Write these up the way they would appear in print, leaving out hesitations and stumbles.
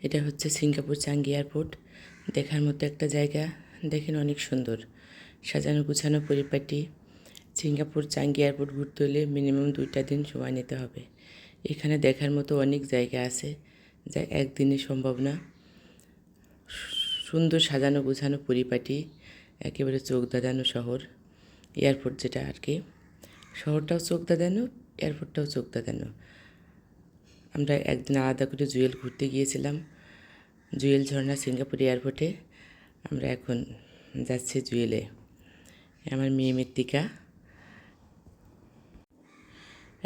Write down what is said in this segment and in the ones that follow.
এটা হচ্ছে Singapore Changi airport. দেখার মতো একটা জায়গা। দেখেন অনেক সুন্দর সাজানো গুছানো পরিপাটি। সিঙ্গাপুর চাঙ্গি এয়ারপোর্ট ঘুরতে হলে মিনিমাম 2টা দিন সময় নিতে হবে। এখানে দেখার মতো অনেক জায়গা আছে যা একদিনে সম্ভব না। সুন্দর সাজানো গোছানো পরিপাটি, একেবারে চোখ ধাঁধানো শহর। এয়ারপোর্ট যেটা আর কি, শহরটাও চোখ ধাঁধানো, এয়ারপোর্টটাও চোখ ধাঁধানো। আমরা একদিন আলাদা করে জুয়েল ঘুরতে গিয়েছিলাম, জুয়েল ঝর্ণা সিঙ্গাপুর এয়ারপোর্টে। আমরা এখন যাচ্ছি জুয়েলে। আমার মেয়ে মৃত্তিকা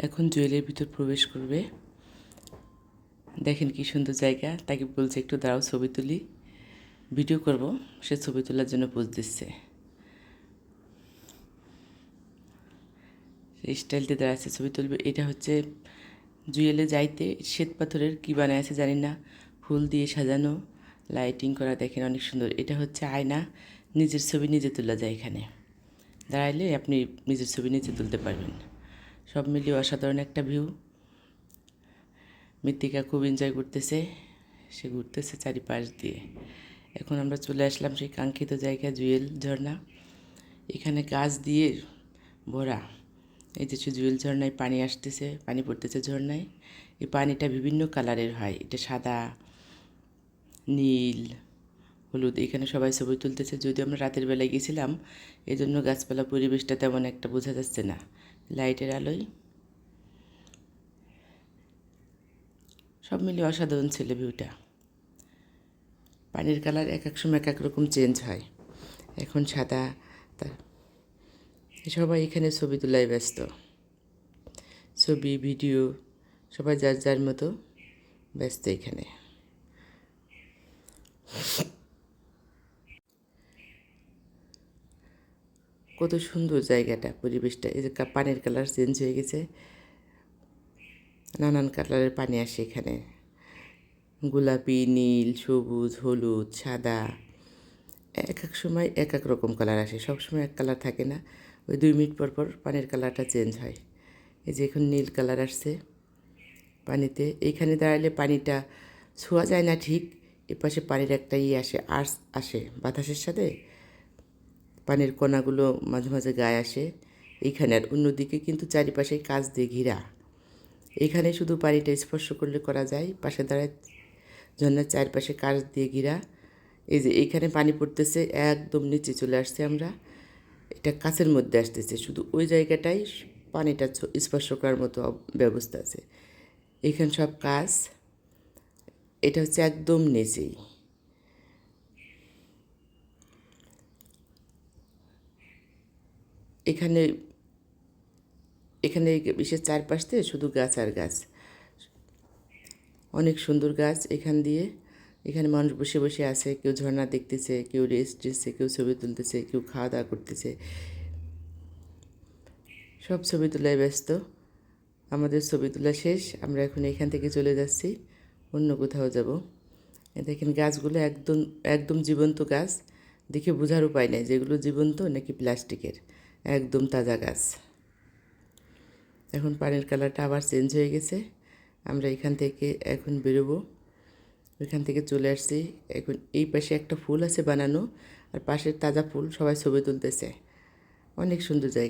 এখন জুয়েলের ভিতর প্রবেশ করবে। দেখেন কি সুন্দর জায়গা। তাকে বলছে একটু দাঁড়াও, ছবি তুলি, ভিডিও করব। সে ছবি তোলার জন্য পোজ দিচ্ছে। স্টাইলতে দাঁড়াচ্ছে, ছবি তুলবে। এটা হচ্ছে জুয়েলে যাইতে শ্বেত পাথরের কী বানায় আছে জানি না, ফুল দিয়ে সাজানো, লাইটিং করা। দেখেন অনেক সুন্দর। এটা হচ্ছে আয়না, নিজের ছবি নিজে তোলা যায়। এখানে দাঁড়াইলে আপনি নিজের ছবি নিজে তুলতে পারবেন। সব মিলিয়ে অসাধারণ একটা ভিউ। মৃত্তিকা খুব এনজয় করতেছে, সে ঘুরতেছে চারিপাশ দিয়ে। এখন আমরা চলে আসলাম সেই কাঙ্ক্ষিত জায়গা, জুয়েল ঝর্ণা। এখানে গাছ দিয়ে ভরা। এই যে জুয়েল ঝর্ণায় পানি আসতেছে, পানি পড়তেছে ঝর্ণায়। এই পানিটা বিভিন্ন কালারের হয়, এটা সাদা, নীল, হলুদ। এখানে সবাই ছবি তুলতেছে। যদিও আমরা রাতের বেলায় গেছিলাম, এই জন্য গাছপালা পরিবেশটা তেমন একটা বোঝা যাচ্ছে না লাইটের আলোয়। সব মিলিয়ে অসাধারণ ছিল ভিউটা। পানির কালার এক এক সময় এক এক রকম চেঞ্জ হয়। এখন সাদা। সবাই এখানে ছবি তোলায় ব্যস্ত, ছবি ভিডিও সবাই যার যার মতো ব্যস্ত এখানে। কত সুন্দর জায়গাটা, পরিবেশটা। এই যে পানির কালার চেঞ্জ হয়ে গেছে, নানান কালারের পানি আসে এখানে। গোলাপি, নীল, সবুজ, হলুদ, সাদা। এক এক সময় এক এক রকম কালার আসে, সব সময় এক কালার থাকে না। ওই 2 মিনিট পর পর পানির কালারটা চেঞ্জ হয়। এই যে এখন নীল কালার আসছে পানিতে। এইখানে দাঁড়ালে পানিটা ছোঁয়া যায় না ঠিক। এপাশে পানির একটা আসে, আর্স আসে বাতাসের সাথে, পানির কণাগুলো মাঝে মাঝে গায়ে আসে এইখানে। আর অন্যদিকে কিন্তু চারিপাশে কাঁচ দিয়ে ঘেরা। এইখানে শুধু পানিটা স্পর্শ করলে করা যায়। পাশে দাঁড়ায় ঝর্ণার চারপাশে কাঁচ দিয়ে ঘেরা। এই যে এইখানে পানি পড়তেছে, একদম নিচে চলে আসছে আমরা। এটা কাছের মধ্যে আসতেছে, শুধু ওই জায়গাটাই পানিটা স্পর্শ করার মতো ব্যবস্থা আছে। এখানে সব কাজ। এটা হচ্ছে একদম নিচেই। এখানে এখানে বিশেষ চারপাশ দিয়ে শুধু গাছ আর গাছ, অনেক সুন্দর গাছ। এখান দিয়ে এখানে মানুষ বসে বসে আছে, কেউ ঝর্ণা দেখতেছে, কেউ রেস্ট দিচ্ছে, কেউ ছবি তুলতেছে, কেউ খাওয়া দাওয়া করতেছে। সব ছবি তোলায় ব্যস্ত। আমাদের ছবি তোলা শেষ, আমরা এখন এখান থেকে চলে যাচ্ছি, অন্য কোথাও যাব। দেখেন গাছগুলো একদম একদম জীবন্ত গাছ। দেখে বোঝার উপায় নেই যেগুলো জীবন্ত নাকি প্লাস্টিকের। একদম তাজা গাছ। এখন পানির কালারটা আবার চেঞ্জ হয়ে গেছে। আমরা এখান থেকে এখন বেরোবো। ওইখান থেকে চলে আসছি। এখন এই পাশে একটা ফুল আছে বানানো, আর পাশের তাজা ফুল, সবাই ছবি তুলতেছে। অনেক সুন্দর জায়গা।